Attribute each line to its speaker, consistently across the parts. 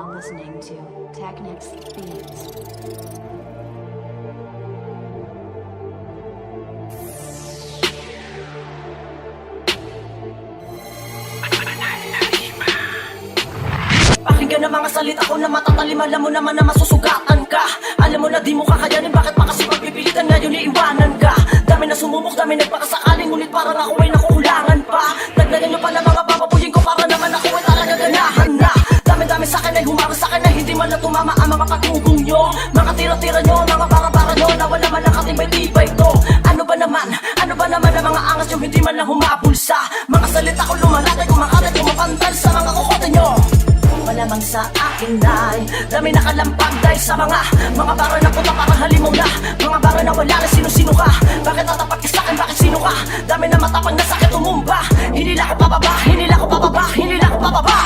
Speaker 1: now listening to Technics Beats.
Speaker 2: Pakinggan ang mga salita ko na matatalim. Alam mo naman na masusugatan ka. Alam mo na di mo kakayanin, bakit pa kasi pagpipilitan ngayon iiwanan ka? Dami na sumubok, dami nagpakasakaling, ngunit parang ako ay nakukulangan pa. Dagdagan nyo pa na mga papapuyin ko para naman ako ay talaga ganahan na. Dami-dami sa'kin ay humara sa'kin na hindi man na tumama ang mga patugong nyo. Mga tira-tira nyo, mga para-para nyo, na wala man nakatibay-tibay to. Ano ba naman ang mga angas nyo, hindi man lang humapulsa. Mga salita ko lumalatay, kumakalat, kumapantay sa mga kukote nyo. Malamang sa akin ay dami nakalampag dahil sa mga bara na puta parang halimaw na. Mga bara na wala na sino-sino ka. Bakit tatapat ka sa'kin, bakit sino ka? Dami na matapang na sakit umumba. Hindi lang ako pababa, hindi lang ako pababa, hindi lang ako pababa.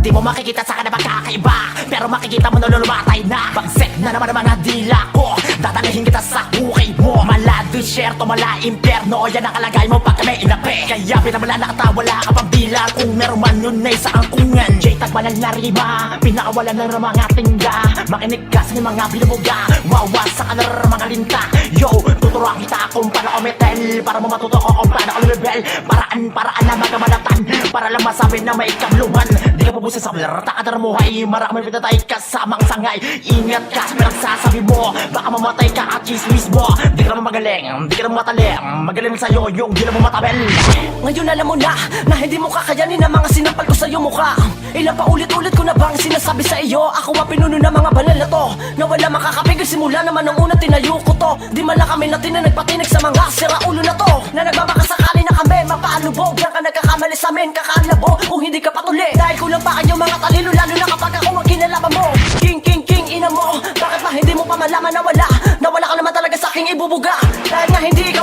Speaker 2: Di mo makikita sa'kin na pagkakaiba, pero makikita mo na lulumatay na. Bagsek na naman ang mga dila ko, dadalahin kita sa buhay mo. Mala desierto, mala imperno, yan ang kalagay mo pag kami inapi. Kaya pinamala nakata, wala ka pang bila. Kung meron man yun ay sa angkungan. Jay tagbanal na rima, pinakawalan na ng mga tingga. Makinig ka sa mga binubuga, wawasak ka na mga linta. Yo, tuturuan kita kung paano umitel, para mo matuto ko kung paano ko lumibel. Paraan na magamalatan, para lang masabi na may kabluhan. Di ka pupusin sa larata ka na ramuhay, marami pinatay ka sa mga sangay. Ingat ka sa pinagsasabi mo, baka mamatay ka at chismis mo. Di ka naman magaling, di ka naman mataling, magaling sa'yo yung di naman matabel. Ngayon alam mo na hindi mo kakayanin ang mga sinampal ko sa'yo mukha. Ilang pa ulit-ulit ko na bang sinasabi sa iyo, ako ang pinuno ng mga banal na to, na wala makakapigil simula naman nung una tinayo ko to. Di man lang kami natin na nagpatinig sa mga siraulo na to, na nagmamakasakali na kami mapaalubog. Yan ka nagkakamali sa amin, kakaalabo kung hindi ka patuli. Dahil kulang pa kayo mga talino, lalo na kapag ako ang kinalaban mo. King, ina mo, bakit ba hindi mo pa malaman na wala ka naman talaga sa aking ibubuga? Dahil nga hindi ikaw